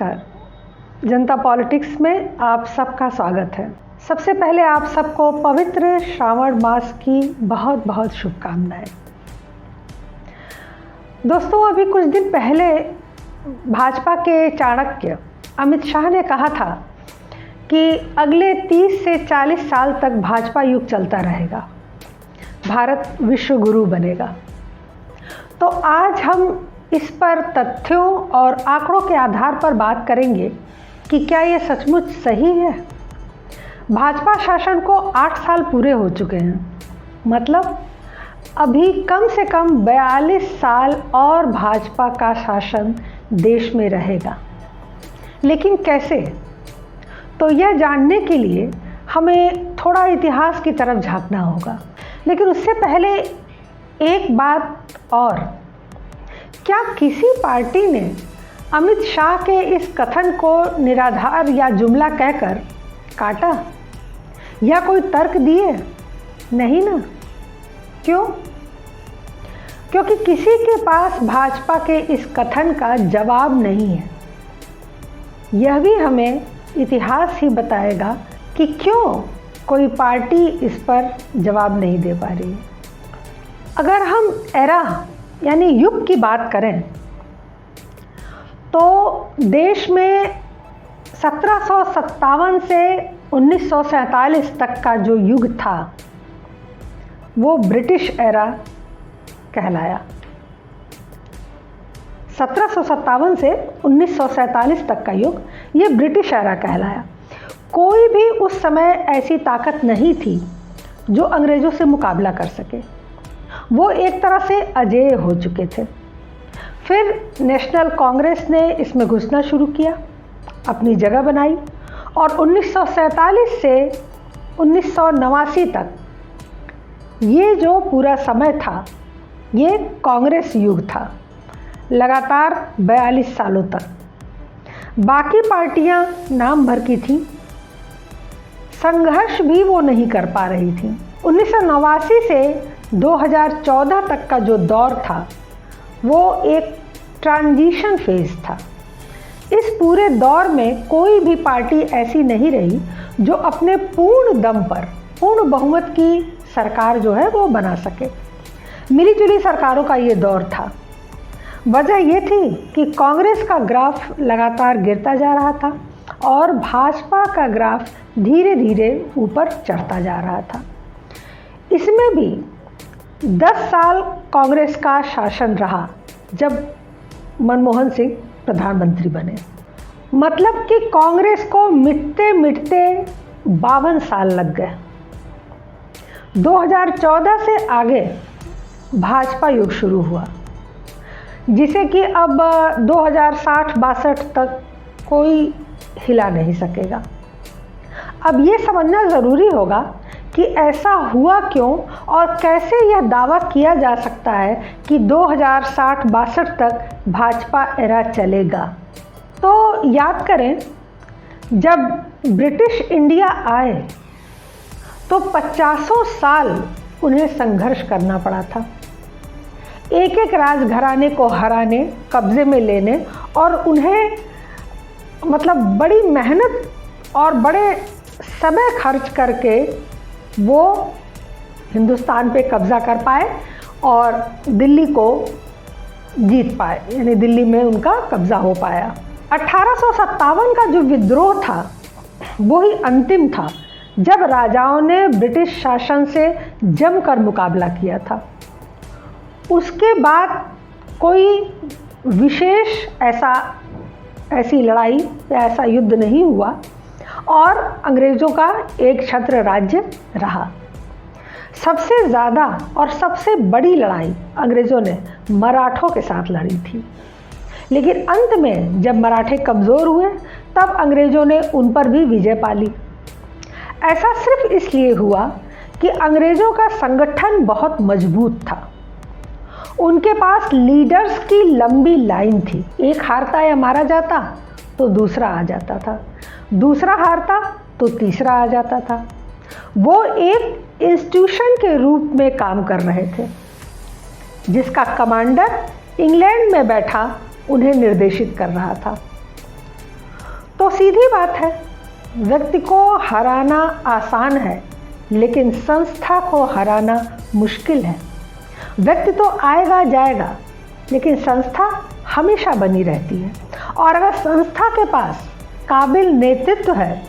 नमस्कार। जनता पॉलिटिक्स में आप सबका स्वागत है। सबसे पहले आप सबको पवित्र श्रावण मास की बहुत बहुत शुभकामनाएं। दोस्तों, अभी कुछ दिन पहले भाजपा के चाणक्य अमित शाह ने कहा था कि अगले 30 से 40 साल तक भाजपा युग चलता रहेगा, भारत विश्व गुरु बनेगा। तो आज हम इस पर तथ्यों और आंकड़ों के आधार पर बात करेंगे कि क्या ये सचमुच सही है। भाजपा शासन को 8 साल पूरे हो चुके हैं, मतलब अभी कम से कम 42 साल और भाजपा का शासन देश में रहेगा। लेकिन कैसे? तो यह जानने के लिए हमें थोड़ा इतिहास की तरफ झांकना होगा। लेकिन उससे पहले एक बात और, क्या किसी पार्टी ने अमित शाह के इस कथन को निराधार या जुमला कहकर काटा या कोई तर्क दिए? नहीं ना। क्यों? क्योंकि किसी के पास भाजपा के इस कथन का जवाब नहीं है। यह भी हमें इतिहास ही बताएगा कि क्यों कोई पार्टी इस पर जवाब नहीं दे पा रही है। अगर हम एरा यानी युग की बात करें तो देश में 1757 से 1947 तक का जो युग था वो ब्रिटिश एरा कहलाया। 1757 से 1947 तक का युग ये ब्रिटिश एरा कहलाया। कोई भी उस समय ऐसी ताकत नहीं थी जो अंग्रेज़ों से मुकाबला कर सके। वो एक तरह से अजेय हो चुके थे। फिर नेशनल कांग्रेस ने इसमें घुसना शुरू किया, अपनी जगह बनाई और 1947 से 1989 तक ये जो पूरा समय था ये कांग्रेस युग था, लगातार 42 सालों तक। बाकी पार्टियां नाम भर की थीं, संघर्ष भी वो नहीं कर पा रही थीं। 1989 से 2014 तक का जो दौर था वो एक ट्रांजिशन फेज था। इस पूरे दौर में कोई भी पार्टी ऐसी नहीं रही जो अपने पूर्ण दम पर पूर्ण बहुमत की सरकार जो है वो बना सके। मिलीजुली सरकारों का ये दौर था। वजह ये थी कि कांग्रेस का ग्राफ लगातार गिरता जा रहा था और भाजपा का ग्राफ धीरे धीरे ऊपर चढ़ता जा रहा था। इसमें भी 10 साल कांग्रेस का शासन रहा जब मनमोहन सिंह प्रधानमंत्री बने। मतलब कि कांग्रेस को मिटते मिटते 52 साल लग गए। 2014 से आगे भाजपा युग शुरू हुआ, जिसे कि अब 2060-62 तक कोई हिला नहीं सकेगा। अब ये समझना ज़रूरी होगा कि ऐसा हुआ क्यों और कैसे यह दावा किया जा सकता है कि 2060-62 तक भाजपा एरा चलेगा। तो याद करें, जब ब्रिटिश इंडिया आए तो 50 साल उन्हें संघर्ष करना पड़ा था, एक एक राजघराने को हराने, कब्जे में लेने और उन्हें मतलब बड़ी मेहनत और बड़े समय खर्च करके वो हिंदुस्तान पे कब्ज़ा कर पाए और दिल्ली को जीत पाए, यानी दिल्ली में उनका कब्ज़ा हो पाया। 1857 का जो विद्रोह था वो ही अंतिम था, जब राजाओं ने ब्रिटिश शासन से जमकर मुकाबला किया था। उसके बाद कोई विशेष ऐसी लड़ाई या ऐसा युद्ध नहीं हुआ और अंग्रेज़ों का एक छत्र राज्य रहा। सबसे ज़्यादा और सबसे बड़ी लड़ाई अंग्रेज़ों ने मराठों के साथ लड़ी थी। लेकिन अंत में जब मराठे कमज़ोर हुए तब अंग्रेज़ों ने उन पर भी विजय पा ली। ऐसा सिर्फ इसलिए हुआ कि अंग्रेज़ों का संगठन बहुत मजबूत था। उनके पास लीडर्स की लंबी लाइन थी। एक हारता या मारा जाता तो दूसरा आ जाता था, दूसरा हारता तो तीसरा आ जाता था। वो एक इंस्टीट्यूशन के रूप में काम कर रहे थे, जिसका कमांडर इंग्लैंड में बैठा उन्हें निर्देशित कर रहा था। तो सीधी बात है, व्यक्ति को हराना आसान है, लेकिन संस्था को हराना मुश्किल है। व्यक्ति तो आएगा जाएगा, लेकिन संस्था हमेशा बनी रहती है। और अगर संस्था के पास काबिल नेतृत्व है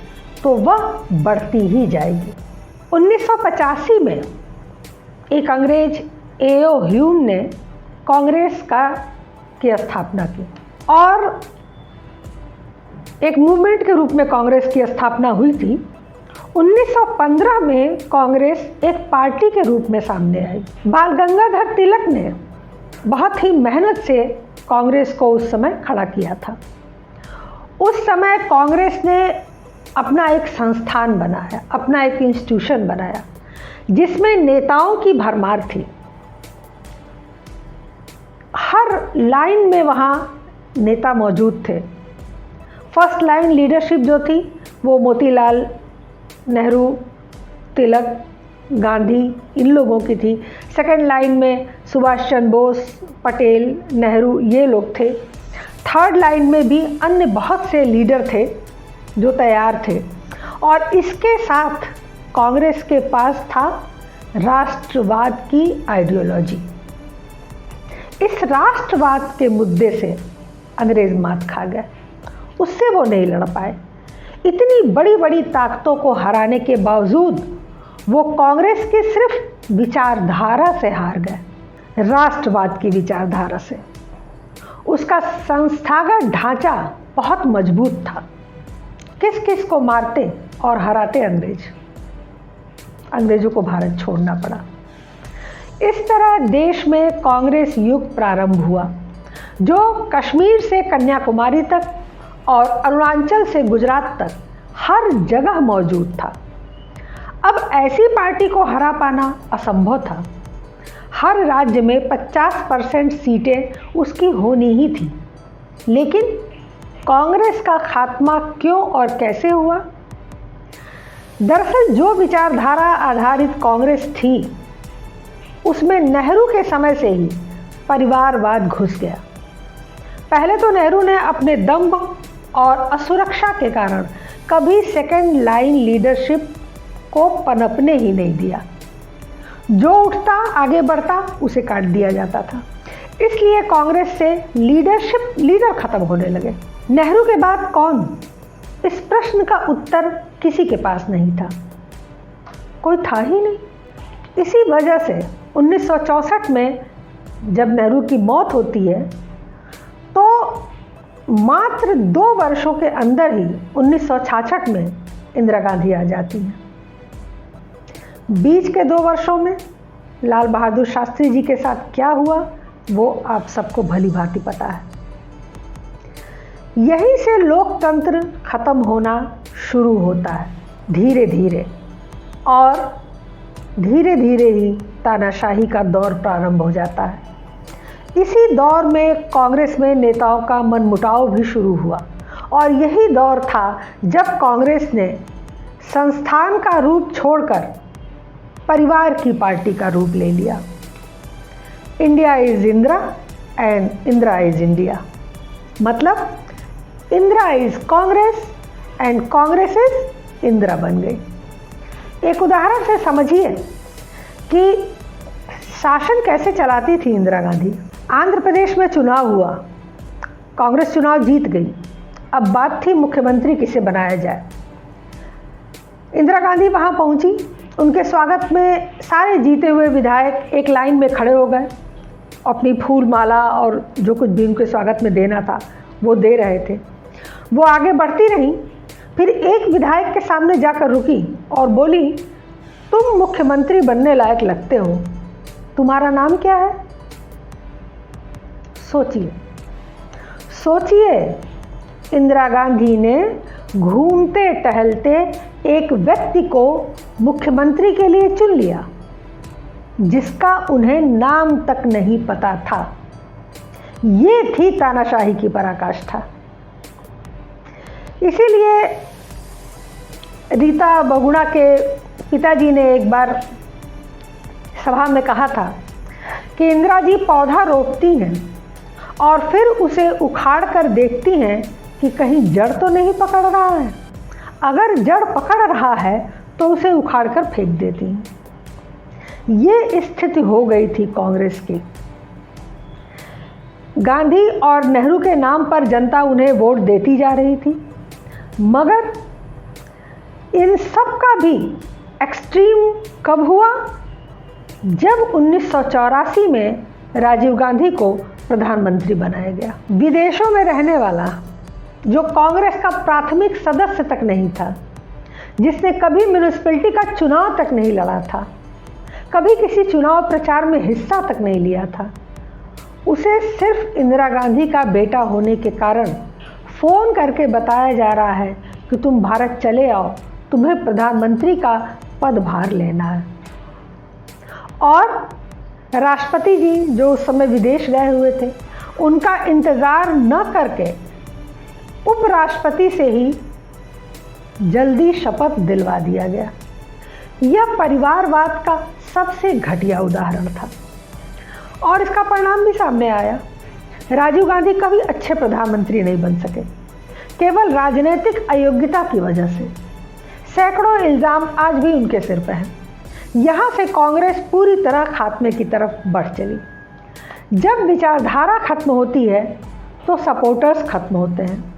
तो वह बढ़ती ही जाएगी। 1985 में एक अंग्रेज एओ ह्यूम ने कांग्रेस की स्थापना की और एक मूवमेंट के रूप में कांग्रेस की स्थापना हुई थी। 1915 में कांग्रेस एक पार्टी के रूप में सामने आई। बाल गंगाधर तिलक ने बहुत ही मेहनत से कांग्रेस को उस समय खड़ा किया था। उस समय कांग्रेस ने अपना एक संस्थान बनाया, अपना एक इंस्टीट्यूशन बनाया, जिसमें नेताओं की भरमार थी। हर लाइन में वहाँ नेता मौजूद थे। फर्स्ट लाइन लीडरशिप जो थी वो मोतीलाल नेहरू, तिलक, गांधी, इन लोगों की थी। सेकंड लाइन में सुभाष चंद्र बोस, पटेल, नेहरू, ये लोग थे। थर्ड लाइन में भी अन्य बहुत से लीडर थे जो तैयार थे। और इसके साथ कांग्रेस के पास था राष्ट्रवाद की आइडियोलॉजी। इस राष्ट्रवाद के मुद्दे से अंग्रेज मात खा गए, उससे वो नहीं लड़ पाए। इतनी बड़ी बड़ी ताकतों को हराने के बावजूद वो कांग्रेस की सिर्फ विचारधारा से हार गए, राष्ट्रवाद की विचारधारा से। उसका संस्थागत ढांचा बहुत मजबूत था। किस किस को मारते और हराते अंग्रेज? अंग्रेजों को भारत छोड़ना पड़ा। इस तरह देश में कांग्रेस युग प्रारंभ हुआ, जो कश्मीर से कन्याकुमारी तक और अरुणाचल से गुजरात तक हर जगह मौजूद था। अब ऐसी पार्टी को हरा पाना असंभव था। हर राज्य में 50% सीटें उसकी होनी ही थी। लेकिन कांग्रेस का खात्मा क्यों और कैसे हुआ? दरअसल जो विचारधारा आधारित कांग्रेस थी, उसमें नेहरू के समय से ही परिवारवाद घुस गया। पहले तो नेहरू ने अपने दंभ और असुरक्षा के कारण कभी सेकंड लाइन लीडरशिप को पनपने ही नहीं दिया। जो उठता आगे बढ़ता उसे काट दिया जाता था। इसलिए कांग्रेस से लीडर खत्म होने लगे। नेहरू के बाद कौन? इस प्रश्न का उत्तर किसी के पास नहीं था, कोई था ही नहीं। इसी वजह से 1964 में जब नेहरू की मौत होती है तो मात्र 2 वर्षों के अंदर ही 1966 में इंदिरा गांधी आ जाती हैं। बीच के 2 वर्षों में लाल बहादुर शास्त्री जी के साथ क्या हुआ वो आप सबको भली भांति पता है। यहीं से लोकतंत्र खत्म होना शुरू होता है धीरे धीरे, और धीरे धीरे ही तानाशाही का दौर प्रारंभ हो जाता है। इसी दौर में कांग्रेस में नेताओं का मनमुटाव भी शुरू हुआ, और यही दौर था जब कांग्रेस ने संस्थान का रूप छोड़कर परिवार की पार्टी का रूप ले लिया। India is Indira and Indira is India, मतलब Indira is Congress and Congress is Indira बन गई। एक उदाहरण से समझिए कि शासन कैसे चलाती थी इंदिरा गांधी। आंध्र प्रदेश में चुनाव हुआ, कांग्रेस चुनाव जीत गई। अब बात थी मुख्यमंत्री किसे बनाया जाए। इंदिरा गांधी वहां पहुंची, उनके स्वागत में सारे जीते हुए विधायक एक लाइन में खड़े हो गए, अपनी फूल माला और जो कुछ भी उनके स्वागत में देना था वो दे रहे थे। वो आगे बढ़ती रहीं, फिर एक विधायक के सामने जाकर रुकी और बोली, तुम मुख्यमंत्री बनने लायक लगते हो, तुम्हारा नाम क्या है? सोचिए, इंदिरा गांधी ने घूमते टहलते एक व्यक्ति को मुख्यमंत्री के लिए चुन लिया जिसका उन्हें नाम तक नहीं पता था। ये थी तानाशाही की पराकाष्ठा। इसीलिए रीता बहुगुणा के पिताजी ने एक बार सभा में कहा था कि इंदिरा जी पौधा रोपती हैं और फिर उसे उखाड़ कर देखती हैं कि कहीं जड़ तो नहीं पकड़ रहा है। अगर जड़ पकड़ रहा है तो उसे उखाड़कर फेंक देती। ये स्थिति हो गई थी कांग्रेस की। गांधी और नेहरू के नाम पर जनता उन्हें वोट देती जा रही थी, मगर इन सब का भी एक्सट्रीम कब हुआ? जब 1984 में राजीव गांधी को प्रधानमंत्री बनाया गया। विदेशों में रहने वाला जो कांग्रेस का प्राथमिक सदस्य तक नहीं था, जिसने कभी म्यूनिसिपैलिटी का चुनाव तक नहीं लड़ा था, कभी किसी चुनाव प्रचार में हिस्सा तक नहीं लिया था, उसे सिर्फ इंदिरा गांधी का बेटा होने के कारण फ़ोन करके बताया जा रहा है कि तुम भारत चले आओ, तुम्हें प्रधानमंत्री का पदभार लेना है। और राष्ट्रपति जी जो उस समय विदेश गए हुए थे, उनका इंतज़ार न करके उपराष्ट्रपति से ही जल्दी शपथ दिलवा दिया गया। यह परिवारवाद का सबसे घटिया उदाहरण था और इसका परिणाम भी सामने आया। राजीव गांधी कभी अच्छे प्रधानमंत्री नहीं बन सके, केवल राजनीतिक अयोग्यता की वजह से। सैकड़ों इल्ज़ाम आज भी उनके सिर पर हैं। यहाँ से कांग्रेस पूरी तरह खात्मे की तरफ बढ़ चली। जब विचारधारा खत्म होती है तो सपोर्टर्स खत्म होते हैं।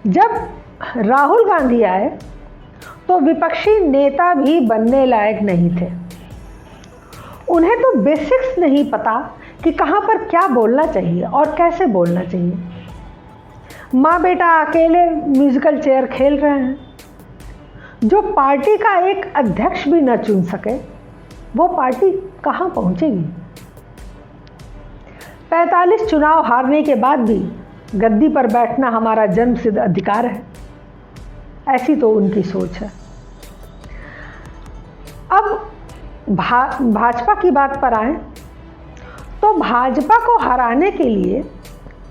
जब राहुल गांधी आए तो विपक्षी नेता भी बनने लायक नहीं थे। उन्हें तो बेसिक्स नहीं पता कि कहाँ पर क्या बोलना चाहिए और कैसे बोलना चाहिए। माँ बेटा अकेले म्यूजिकल चेयर खेल रहे हैं। जो पार्टी का एक अध्यक्ष भी न चुन सके, वो पार्टी कहाँ पहुँचेगी? 45 चुनाव हारने के बाद भी गद्दी पर बैठना हमारा जन्मसिद्ध अधिकार है, ऐसी तो उनकी सोच है। अब भाजपा की बात पर आए तो भाजपा को हराने के लिए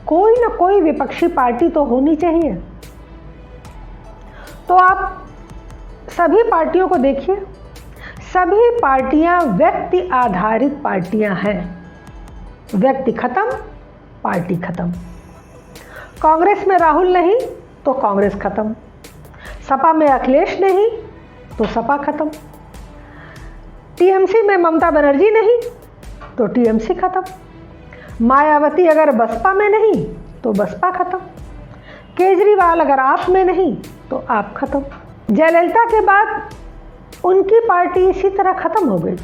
कोई ना कोई विपक्षी पार्टी तो होनी चाहिए। तो आप सभी पार्टियों को देखिए, सभी पार्टियां व्यक्ति आधारित पार्टियां हैं। व्यक्ति खत्म, पार्टी खत्म। कांग्रेस में राहुल नहीं तो कांग्रेस खत्म, सपा में अखिलेश नहीं तो सपा खत्म, टीएमसी में ममता बनर्जी नहीं तो टीएमसी खत्म, मायावती अगर बसपा में नहीं तो बसपा खत्म, केजरीवाल अगर आप में नहीं तो आप खत्म। जयललिता के बाद उनकी पार्टी इसी तरह खत्म हो गई।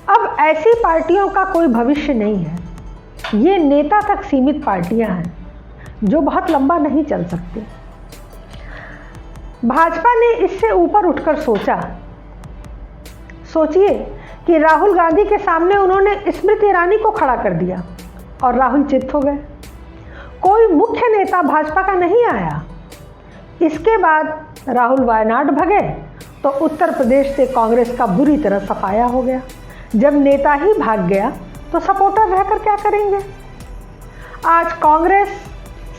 अब ऐसी पार्टियों का कोई भविष्य नहीं है। ये नेता तक सीमित पार्टियां हैं जो बहुत लंबा नहीं चल सकती। भाजपा ने इससे ऊपर उठकर सोचिए कि राहुल गांधी के सामने उन्होंने स्मृति ईरानी को खड़ा कर दिया और राहुल चित हो गए। कोई मुख्य नेता भाजपा का नहीं आया। इसके बाद राहुल वायनाड भगे तो उत्तर प्रदेश से कांग्रेस का बुरी तरह सफाया हो गया। जब नेता ही भाग गया तो सपोर्टर रहकर क्या करेंगे? आज कांग्रेस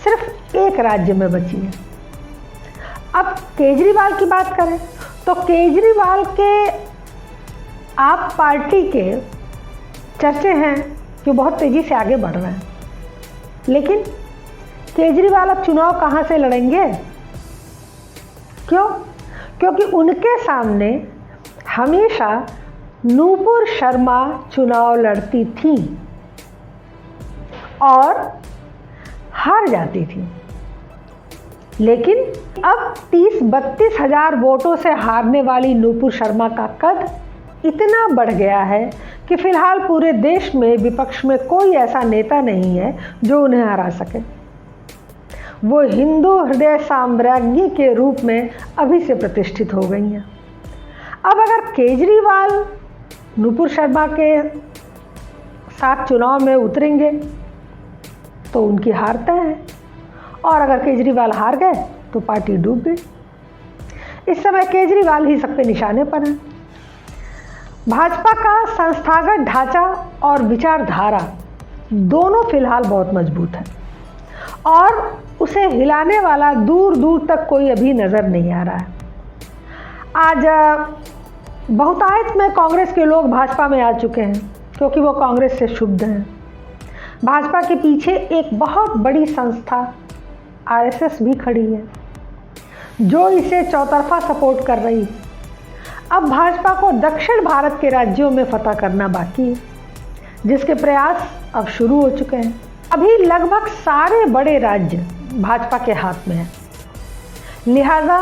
सिर्फ एक राज्य में बची है। अब केजरीवाल की बात करें तो केजरीवाल के आप पार्टी के चर्चे हैं कि बहुत तेज़ी से आगे बढ़ रहे हैं, लेकिन केजरीवाल अब चुनाव कहाँ से लड़ेंगे? क्यों? क्योंकि उनके सामने हमेशा नूपुर शर्मा चुनाव लड़ती थी और हार जाती थी। लेकिन अब 30-32 हज़ार वोटों से हारने वाली नूपुर शर्मा का कद इतना बढ़ गया है कि फिलहाल पूरे देश में विपक्ष में कोई ऐसा नेता नहीं है जो उन्हें हरा सके। वो हिंदू हृदय साम्राज्ञी के रूप में अभी से प्रतिष्ठित हो गई हैं। अब अगर केजरीवाल नूपुर शर्मा के साथ चुनाव में उतरेंगे तो उनकी हार तय है, और अगर केजरीवाल हार गए तो पार्टी डूब गई। इस समय केजरीवाल ही सब पे निशाने पर हैं। भाजपा का संस्थागत ढांचा और विचारधारा दोनों फिलहाल बहुत मजबूत है और उसे हिलाने वाला दूर दूर तक कोई अभी नज़र नहीं आ रहा है। आज बहुतायत में कांग्रेस के लोग भाजपा में आ चुके हैं क्योंकि वो कांग्रेस से क्षुब्ध हैं। भाजपा के पीछे एक बहुत बड़ी संस्था आरएसएस भी खड़ी है, जो इसे चौतरफा सपोर्ट कर रही है। अब भाजपा को दक्षिण भारत के राज्यों में फतह करना बाकी है, जिसके प्रयास अब शुरू हो चुके हैं। अभी लगभग सारे बड़े राज्य भाजपा के हाथ में हैं, लिहाजा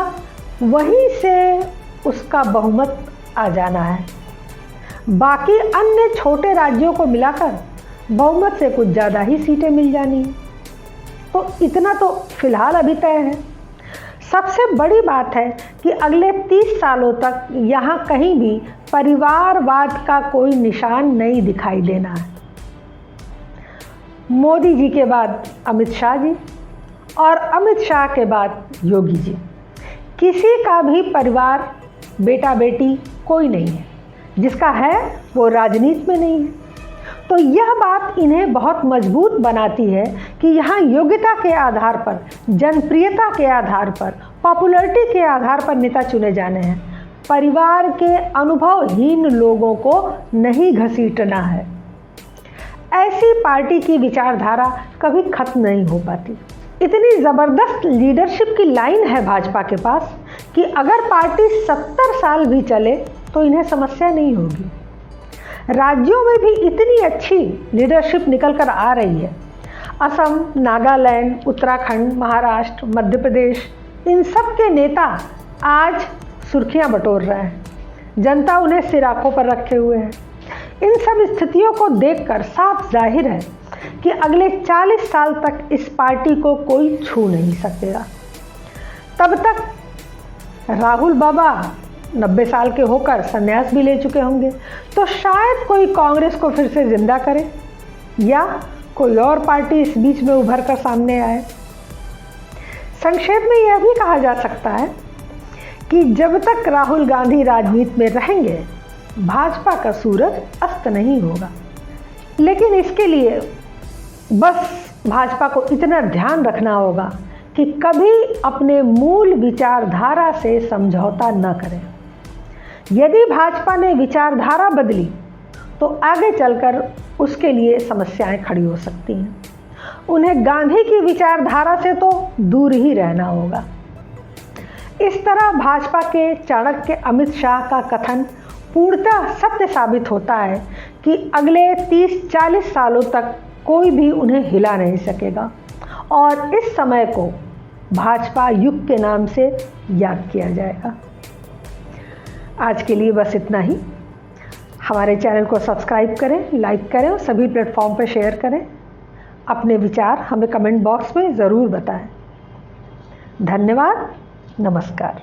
वहीं से उसका बहुमत आ जाना है। बाकी अन्य छोटे राज्यों को मिलाकर बहुमत से कुछ ज़्यादा ही सीटें मिल जानी हैं। तो इतना तो फिलहाल अभी तय है। सबसे बड़ी बात है कि अगले 30 सालों तक यहाँ कहीं भी परिवारवाद का कोई निशान नहीं दिखाई देना है। मोदी जी के बाद अमित शाह जी और अमित शाह के बाद योगी जी, किसी का भी परिवार बेटा बेटी कोई नहीं है, जिसका है वो राजनीति में नहीं है। तो यह बात इन्हें बहुत मजबूत बनाती है कि यहाँ योग्यता के आधार पर, जनप्रियता के आधार पर, पॉपुलैरिटी के आधार पर नेता चुने जाने हैं। परिवार के अनुभवहीन लोगों को नहीं घसीटना है। ऐसी पार्टी की विचारधारा कभी खत्म नहीं हो पाती। इतनी ज़बरदस्त लीडरशिप की लाइन है भाजपा के पास कि अगर पार्टी 70 साल भी चले तो इन्हें समस्या नहीं होगी। राज्यों में भी इतनी अच्छी लीडरशिप निकल कर आ रही है। असम, नागालैंड, उत्तराखंड, महाराष्ट्र, मध्य प्रदेश, इन सब के नेता आज सुर्खियां बटोर रहे हैं। जनता उन्हें सिर आंखों पर रखे हुए है। इन सब स्थितियों को देखकर साफ जाहिर है कि अगले 40 साल तक इस पार्टी को कोई छू नहीं सकेगा। तब तक राहुल बाबा 90 साल के होकर संन्यास भी ले चुके होंगे, तो शायद कोई कांग्रेस को फिर से जिंदा करे या कोई और पार्टी इस बीच में उभर कर सामने आए। संक्षेप में यह भी कहा जा सकता है कि जब तक राहुल गांधी राजनीति में रहेंगे, भाजपा का सूरज अस्त नहीं होगा। लेकिन इसके लिए बस भाजपा को इतना ध्यान रखना होगा कि कभी अपने मूल विचारधारा से समझौता न करें। यदि भाजपा ने विचारधारा बदली तो आगे चलकर उसके लिए समस्याएं खड़ी हो सकती हैं। उन्हें गांधी की विचारधारा से तो दूर ही रहना होगा। इस तरह भाजपा के चाणक्य अमित शाह का कथन पूर्णतः सत्य साबित होता है कि अगले 30-40 सालों तक कोई भी उन्हें हिला नहीं सकेगा और इस समय को भाजपा युग के नाम से याद किया जाएगा। आज के लिए बस इतना ही। हमारे चैनल को सब्सक्राइब करें, लाइक करें और सभी प्लेटफॉर्म पर शेयर करें। अपने विचार हमें कमेंट बॉक्स में ज़रूर बताएं। धन्यवाद। नमस्कार।